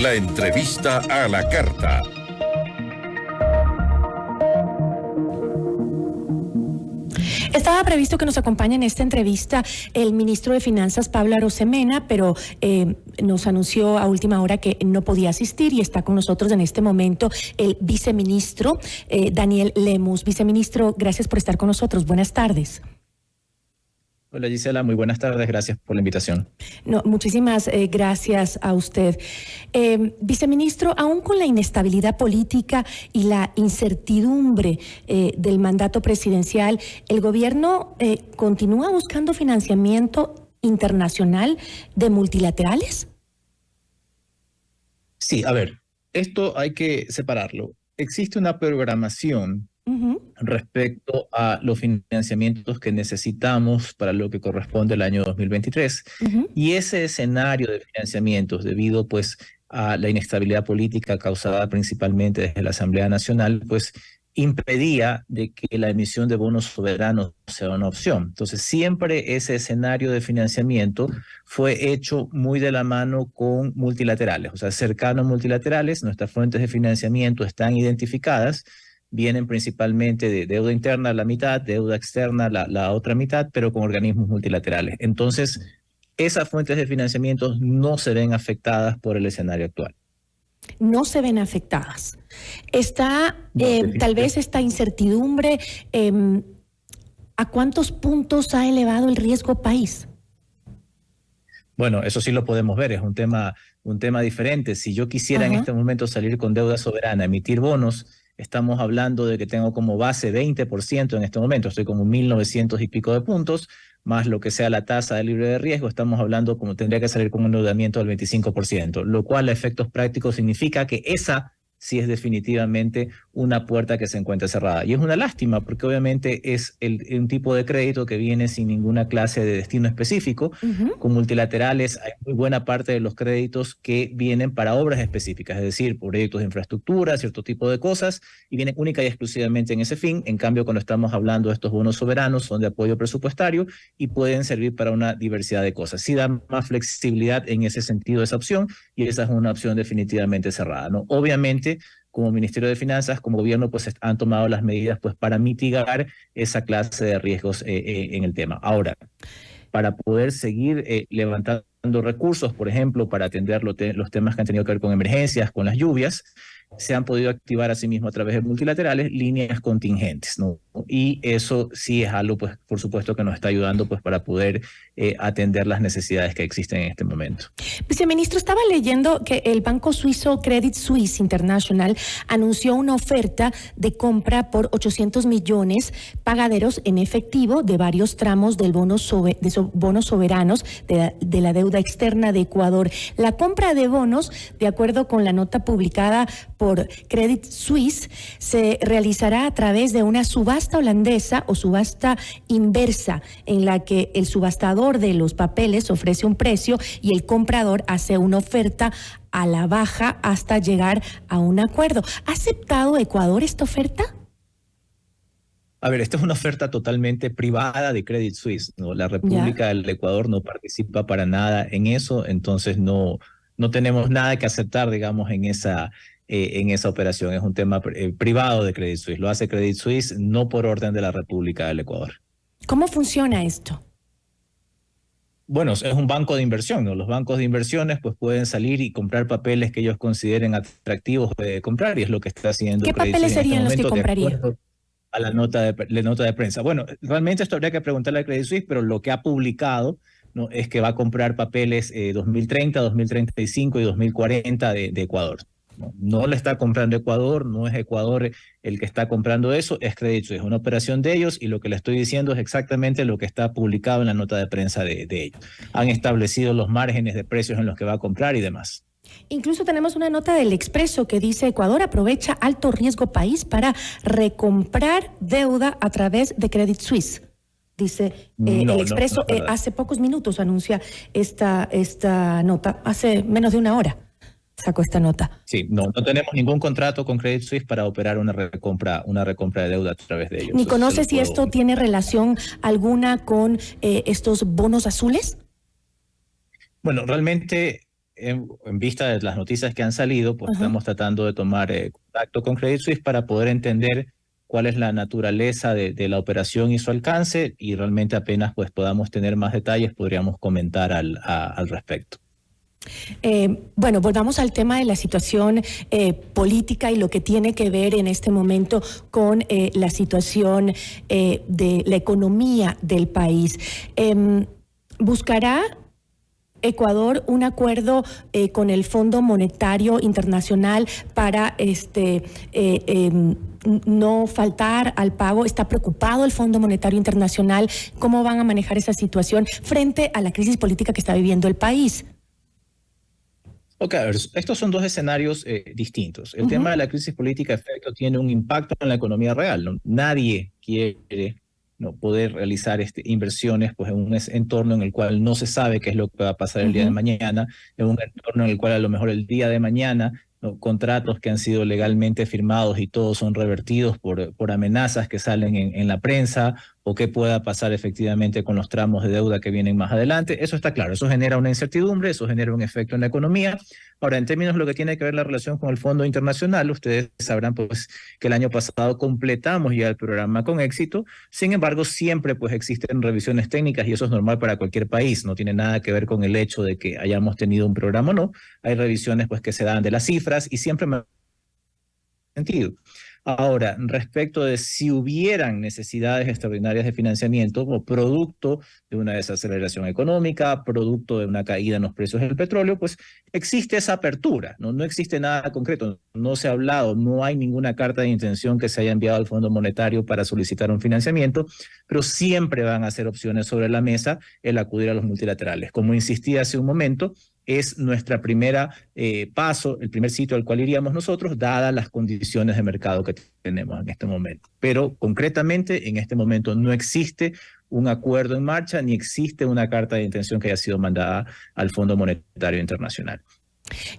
La entrevista a la carta. Estaba previsto que nos acompañe en esta entrevista el ministro de Finanzas, Pablo Arosemena, pero nos anunció a última hora que no podía asistir y está con nosotros en este momento el viceministro Daniel Lemus. Viceministro, gracias por estar con nosotros. Buenas tardes. Hola Gisela, muy buenas tardes, gracias por la invitación. No, muchísimas gracias a usted. Viceministro, aún con la inestabilidad política y la incertidumbre del mandato presidencial, ¿el gobierno continúa buscando financiamiento internacional de multilaterales? Sí, a ver, esto hay que separarlo. Existe una programación respecto a los financiamientos que necesitamos para lo que corresponde al año 2023. Y ese escenario de financiamientos, debido pues a la inestabilidad política causada principalmente desde la Asamblea Nacional, pues impedía de que la emisión de bonos soberanos sea una opción. Entonces, siempre ese escenario de financiamiento fue hecho muy de la mano con multilaterales, o sea, cercanos multilaterales. Nuestras fuentes de financiamiento están identificadas, vienen principalmente de deuda interna la mitad, deuda externa la otra mitad, pero con organismos multilaterales. Entonces, esas fuentes de financiamiento no se ven afectadas por el escenario actual. No se ven afectadas. Está tal vez esta incertidumbre, ¿a cuántos puntos ha elevado el riesgo país? Bueno, eso sí lo podemos ver, es un tema diferente. Si yo quisiera en este momento salir con deuda soberana, emitir bonos, estamos hablando de que tengo como base 20% en este momento, estoy como 1.900 y pico de puntos, más lo que sea la tasa de libre de riesgo, estamos hablando como tendría que salir con un endeudamiento del 25%, lo cual a efectos prácticos significa que esa sí es definitivamente una puerta que se encuentra cerrada. Y es una lástima porque obviamente es un tipo de crédito que viene sin ninguna clase de destino específico. Con multilaterales hay muy buena parte de los créditos que vienen para obras específicas, es decir, proyectos de infraestructura, cierto tipo de cosas, y vienen única y exclusivamente en ese fin. En cambio, cuando estamos hablando de estos bonos soberanos, son de apoyo presupuestario y pueden servir para una diversidad de cosas. Sí da más flexibilidad en ese sentido esa opción, y esa es una opción definitivamente cerrada, ¿no? Obviamente, como Ministerio de Finanzas, como gobierno, pues han tomado las medidas pues para mitigar esa clase de riesgos en el tema. Ahora, para poder seguir levantando recursos, por ejemplo, para atender los temas que han tenido que ver con emergencias, con las lluvias, se han podido activar asimismo a través de multilaterales líneas contingentes, ¿no? Y eso sí es algo, pues, por supuesto, que nos está ayudando pues para poder atender las necesidades que existen en este momento. Viceministro, estaba leyendo que el banco suizo Credit Suisse International anunció una oferta de compra por 800 millones pagaderos en efectivo de varios tramos del bonos soberanos de la deuda externa de Ecuador. La compra de bonos, de acuerdo con la nota publicada por Credit Suisse, se realizará a través de una subasta holandesa o subasta inversa, en la que el subastador de los papeles ofrece un precio y el comprador hace una oferta a la baja hasta llegar a un acuerdo. ¿Ha aceptado Ecuador esta oferta? A ver, esta es una oferta totalmente privada de Credit Suisse, ¿no? La República del Ecuador no participa para nada en eso, entonces no tenemos nada que aceptar, digamos, en esa operación. Es un tema privado de Credit Suisse. Lo hace Credit Suisse no por orden de la República del Ecuador. ¿Cómo funciona esto? Bueno, es un banco de inversión, ¿no? Los bancos de inversiones pues pueden salir y comprar papeles que ellos consideren atractivos de comprar, y es lo que está haciendo ¿Qué Credit papeles Suisse serían en los este que momento, compraría? A la nota de prensa. Bueno, realmente esto habría que preguntarle a Credit Suisse, pero lo que ha publicado, ¿no?, es que va a comprar papeles 2030, 2035 y 2040 de Ecuador. No le está comprando Ecuador, no es Ecuador el que está comprando eso, es Credit Suisse, es una operación de ellos, y lo que le estoy diciendo es exactamente lo que está publicado en la nota de prensa de ellos. Han establecido los márgenes de precios en los que va a comprar y demás. Incluso tenemos una nota del Expreso que dice: Ecuador aprovecha alto riesgo país para recomprar deuda a través de Credit Suisse. Dice el Expreso, hace pocos minutos anuncia esta nota, hace menos de una hora sacó esta nota. Sí, no tenemos ningún contrato con Credit Suisse para operar una recompra de deuda a través de ellos. ¿Ni conoce si esto tiene relación alguna con estos bonos azules? Bueno, realmente en vista de las noticias que han salido, pues Ajá. estamos tratando de tomar contacto con Credit Suisse para poder entender cuál es la naturaleza de la operación y su alcance, y realmente apenas pues podamos tener más detalles, podríamos comentar al respecto. Bueno, volvamos al tema de la situación política y lo que tiene que ver en este momento con la situación de la economía del país. ¿Buscará Ecuador un acuerdo con el Fondo Monetario Internacional para no faltar al pago? ¿Está preocupado el Fondo Monetario Internacional? ¿Cómo van a manejar esa situación frente a la crisis política que está viviendo el país? Ok, a ver, estos son dos escenarios distintos. El tema de la crisis política, de efecto, tiene un impacto en la economía real, ¿no? Nadie quiere, ¿no?, poder realizar inversiones pues, en un entorno en el cual no se sabe qué es lo que va a pasar el día de mañana, en un entorno en el cual a lo mejor el día de mañana, ¿no?, contratos que han sido legalmente firmados y todos son revertidos por amenazas que salen en la prensa, o qué pueda pasar efectivamente con los tramos de deuda que vienen más adelante. Eso está claro, eso genera una incertidumbre, eso genera un efecto en la economía. Ahora, en términos de lo que tiene que ver la relación con el Fondo Internacional, ustedes sabrán pues que el año pasado completamos ya el programa con éxito. Sin embargo, siempre pues existen revisiones técnicas y eso es normal para cualquier país, no tiene nada que ver con el hecho de que hayamos tenido un programa o no. Hay revisiones pues que se dan de las cifras y siempre me sentido. Ahora, respecto de si hubieran necesidades extraordinarias de financiamiento o producto de una desaceleración económica, producto de una caída en los precios del petróleo, pues existe esa apertura, ¿no? No existe nada concreto, no se ha hablado, no hay ninguna carta de intención que se haya enviado al Fondo Monetario para solicitar un financiamiento, pero siempre van a ser opciones sobre la mesa el acudir a los multilaterales. Como insistí hace un momento, es nuestra primera paso, el primer sitio al cual iríamos nosotros, dadas las condiciones de mercado que tenemos en este momento. Pero concretamente, en este momento no existe un acuerdo en marcha, ni existe una carta de intención que haya sido mandada al Fondo Monetario Internacional.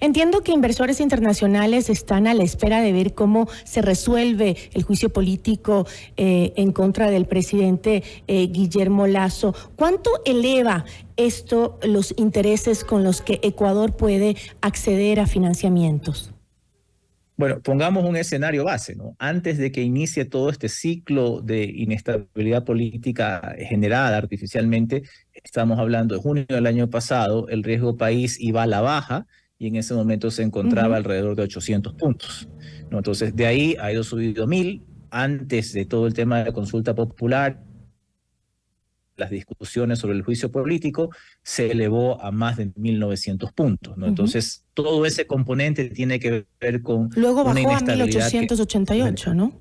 Entiendo que inversores internacionales están a la espera de ver cómo se resuelve el juicio político en contra del presidente Guillermo Lasso. ¿Cuánto eleva esto los intereses con los que Ecuador puede acceder a financiamientos? Bueno, pongamos un escenario base, ¿no? Antes de que inicie todo este ciclo de inestabilidad política generada artificialmente, estamos hablando de junio del año pasado, el riesgo país iba a la baja y en ese momento se encontraba alrededor de 800 puntos, ¿no? Entonces, de ahí ha ido subido 1000, antes de todo el tema de la consulta popular, las discusiones sobre el juicio político, se elevó a más de 1900 puntos, ¿no? Entonces, todo ese componente tiene que ver con luego una bajó a inestabilidad 1888, ¿no?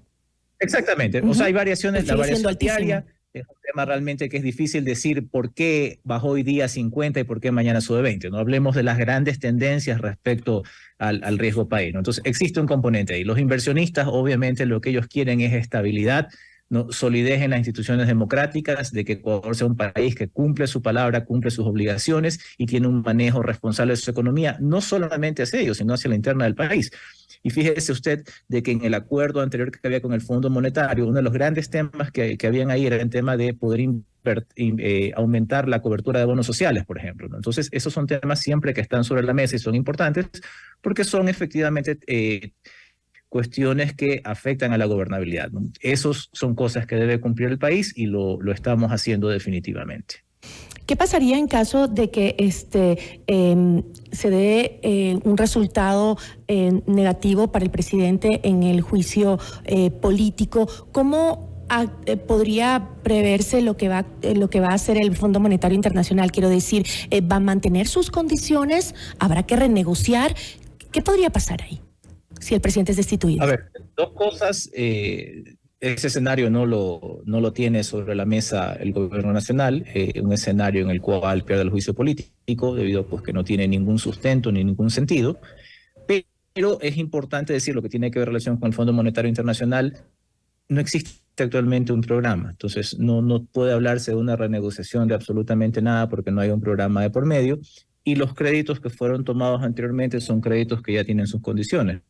Exactamente. O sea, hay variaciones, la variación diaria es un tema realmente que es difícil decir por qué bajó hoy día 50 y por qué mañana sube 20. No hablemos de las grandes tendencias respecto al riesgo país, ¿no? Entonces, existe un componente ahí. Los inversionistas, obviamente, lo que ellos quieren es estabilidad, ¿no?, solidez en las instituciones democráticas, de que Ecuador sea un país que cumple su palabra, cumple sus obligaciones y tiene un manejo responsable de su economía, no solamente hacia ellos, sino hacia la interna del país. Y fíjese usted de que en el acuerdo anterior que había con el Fondo Monetario, uno de los grandes temas que habían ahí era el tema de poder aumentar la cobertura de bonos sociales, por ejemplo, ¿no? Entonces, esos son temas siempre que están sobre la mesa y son importantes porque son efectivamente cuestiones que afectan a la gobernabilidad, ¿no? Esos son cosas que debe cumplir el país y lo estamos haciendo definitivamente. ¿Qué pasaría en caso de que se dé un resultado negativo para el presidente en el juicio político? ¿Cómo podría preverse lo que va a hacer el Fondo Monetario Internacional? Quiero decir, ¿va a mantener sus condiciones? ¿Habrá que renegociar? ¿Qué podría pasar ahí si el presidente es destituido? A ver, dos cosas. Ese escenario no lo tiene sobre la mesa el gobierno nacional, un escenario en el cual pierde el juicio político debido a pues, que no tiene ningún sustento ni ningún sentido. Pero es importante decir lo que tiene que ver relación con el Fondo Monetario Internacional. No existe actualmente un programa, entonces no puede hablarse de una renegociación de absolutamente nada porque no hay un programa de por medio y los créditos que fueron tomados anteriormente son créditos que ya tienen sus condiciones.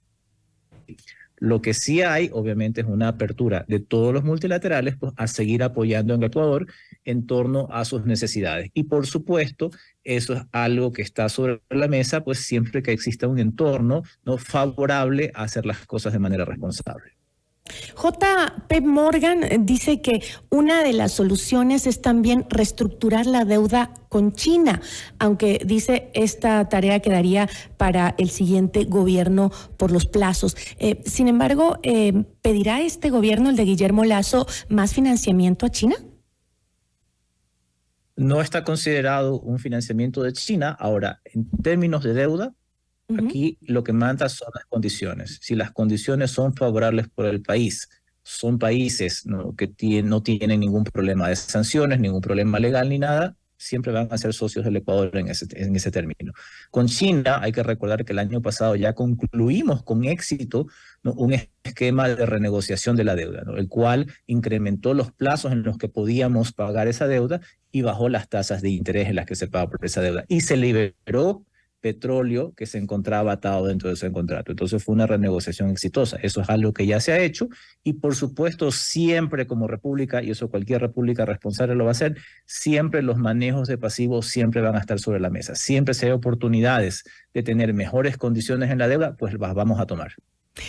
Lo que sí hay, obviamente, es una apertura de todos los multilaterales pues, a seguir apoyando en Ecuador en torno a sus necesidades. Y por supuesto, eso es algo que está sobre la mesa, pues siempre que exista un entorno no favorable a hacer las cosas de manera responsable. JP Morgan dice que una de las soluciones es también reestructurar la deuda con China, aunque dice esta tarea quedaría para el siguiente gobierno por los plazos. Sin embargo, ¿pedirá este gobierno, el de Guillermo Lasso, más financiamiento a China? No está considerado un financiamiento de China. Ahora, en términos de deuda, aquí lo que manda son las condiciones. Si las condiciones son favorables por el país, son países ¿no? que no tienen ningún problema de sanciones, ningún problema legal ni nada, siempre van a ser socios del Ecuador en ese término. Con China hay que recordar que el año pasado ya concluimos con éxito ¿no? un esquema de renegociación de la deuda, ¿no? el cual incrementó los plazos en los que podíamos pagar esa deuda y bajó las tasas de interés en las que se paga por esa deuda. Y se liberó petróleo que se encontraba atado dentro de ese contrato. Entonces fue una renegociación exitosa. Eso es algo que ya se ha hecho y por supuesto siempre como república, y eso cualquier república responsable lo va a hacer, siempre los manejos de pasivos siempre van a estar sobre la mesa. Siempre si hay oportunidades de tener mejores condiciones en la deuda, pues las vamos a tomar.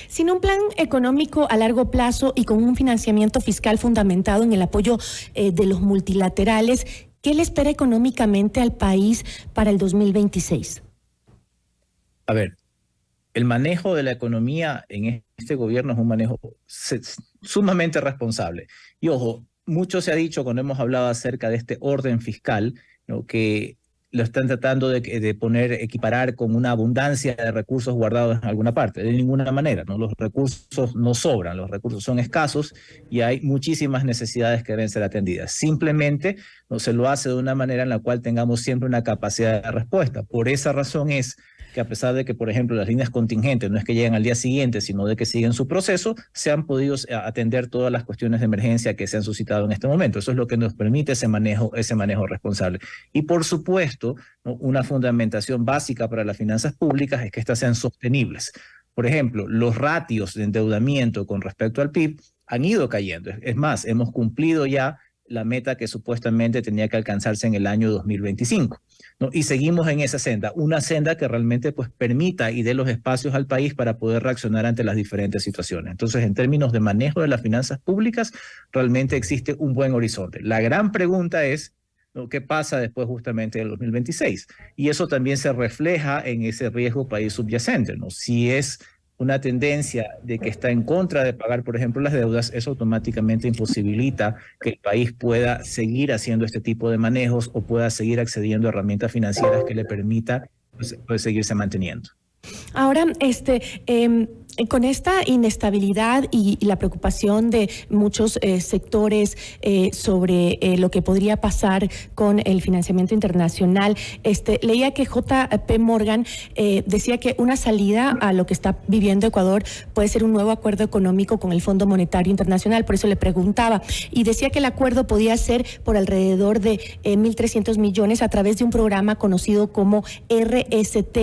Sin un plan económico a largo plazo y con un financiamiento fiscal fundamentado en el apoyo de los multilaterales, ¿qué le espera económicamente al país para el 2026? A ver, el manejo de la economía en este gobierno es un manejo sumamente responsable. Y ojo, mucho se ha dicho cuando hemos hablado acerca de este orden fiscal, ¿no? que lo están tratando de equiparar con una abundancia de recursos guardados en alguna parte. De ninguna manera, ¿no? Los recursos no sobran, los recursos son escasos y hay muchísimas necesidades que deben ser atendidas. Simplemente no se lo hace de una manera en la cual tengamos siempre una capacidad de respuesta. Por esa razón es que a pesar de que, por ejemplo, las líneas contingentes no es que lleguen al día siguiente, sino de que siguen su proceso, se han podido atender todas las cuestiones de emergencia que se han suscitado en este momento. Eso es lo que nos permite ese manejo responsable. Y por supuesto, ¿no? una fundamentación básica para las finanzas públicas es que éstas sean sostenibles. Por ejemplo, los ratios de endeudamiento con respecto al PIB han ido cayendo. Es más, hemos cumplido ya la meta que supuestamente tenía que alcanzarse en el año 2025. ¿no? Y seguimos en esa senda, una senda que realmente pues, permita y dé los espacios al país para poder reaccionar ante las diferentes situaciones. Entonces, en términos de manejo de las finanzas públicas, realmente existe un buen horizonte. La gran pregunta es, ¿no? ¿qué pasa después justamente del 2026? Y eso también se refleja en ese riesgo país subyacente, ¿no? Si es una tendencia de que está en contra de pagar, por ejemplo, las deudas, eso automáticamente imposibilita que el país pueda seguir haciendo este tipo de manejos o pueda seguir accediendo a herramientas financieras que le permita pues, seguirse manteniendo. Ahora, con esta inestabilidad y la preocupación de muchos sectores sobre lo que podría pasar con el financiamiento internacional, leía que JP Morgan decía que una salida a lo que está viviendo Ecuador puede ser un nuevo acuerdo económico con el Fondo Monetario Internacional, por eso le preguntaba, y decía que el acuerdo podía ser por alrededor de 1.300 millones a través de un programa conocido como RST,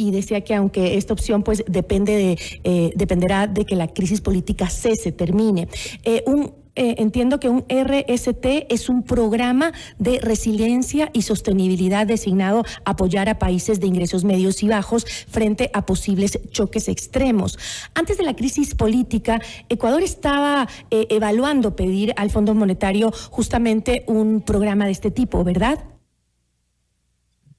y decía que aunque esta opción pues dependerá de que la crisis política termine. Entiendo que un RST es un programa de resiliencia y sostenibilidad designado a apoyar a países de ingresos medios y bajos frente a posibles choques extremos. Antes de la crisis política, Ecuador estaba evaluando pedir al Fondo Monetario justamente un programa de este tipo, ¿verdad?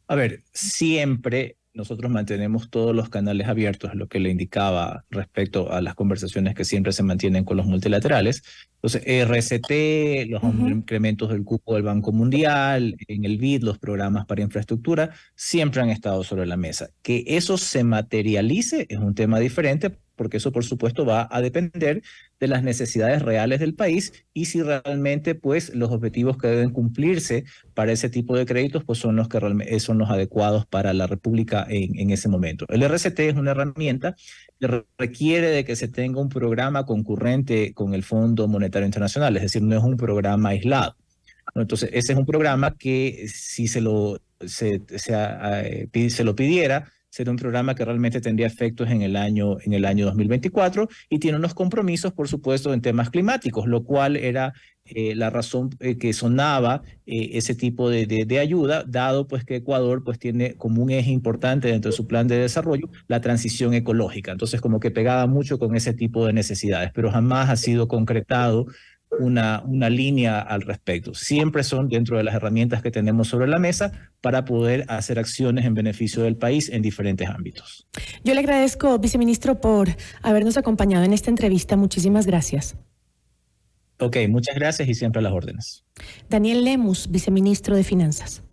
A ver, siempre nosotros mantenemos todos los canales abiertos, lo que le indicaba respecto a las conversaciones que siempre se mantienen con los multilaterales. Entonces, RCT, los incrementos del cupo del Banco Mundial, en el BID, los programas para infraestructura, siempre han estado sobre la mesa. Que eso se materialice es un tema diferente, porque eso, por supuesto, va a depender de las necesidades reales del país y si realmente pues, los objetivos que deben cumplirse para ese tipo de créditos pues, son los que realmente son los adecuados para la República en ese momento. El RCT es una herramienta que requiere de que se tenga un programa concurrente con el Fondo Monetario Internacional, es decir, no es un programa aislado. Entonces, ese es un programa que si se lo pidiera, sería un programa que realmente tendría efectos en el año 2024 y tiene unos compromisos, por supuesto, en temas climáticos, lo cual era la razón que sonaba ese tipo de ayuda, dado pues que Ecuador pues tiene como un eje importante dentro de su plan de desarrollo la transición ecológica. Entonces como que pegaba mucho con ese tipo de necesidades, pero jamás ha sido concretado una línea al respecto. Siempre son dentro de las herramientas que tenemos sobre la mesa para poder hacer acciones en beneficio del país en diferentes ámbitos. Yo le agradezco, viceministro, por habernos acompañado en esta entrevista. Muchísimas gracias. Ok, muchas gracias y siempre a las órdenes. Daniel Lemus, viceministro de Finanzas.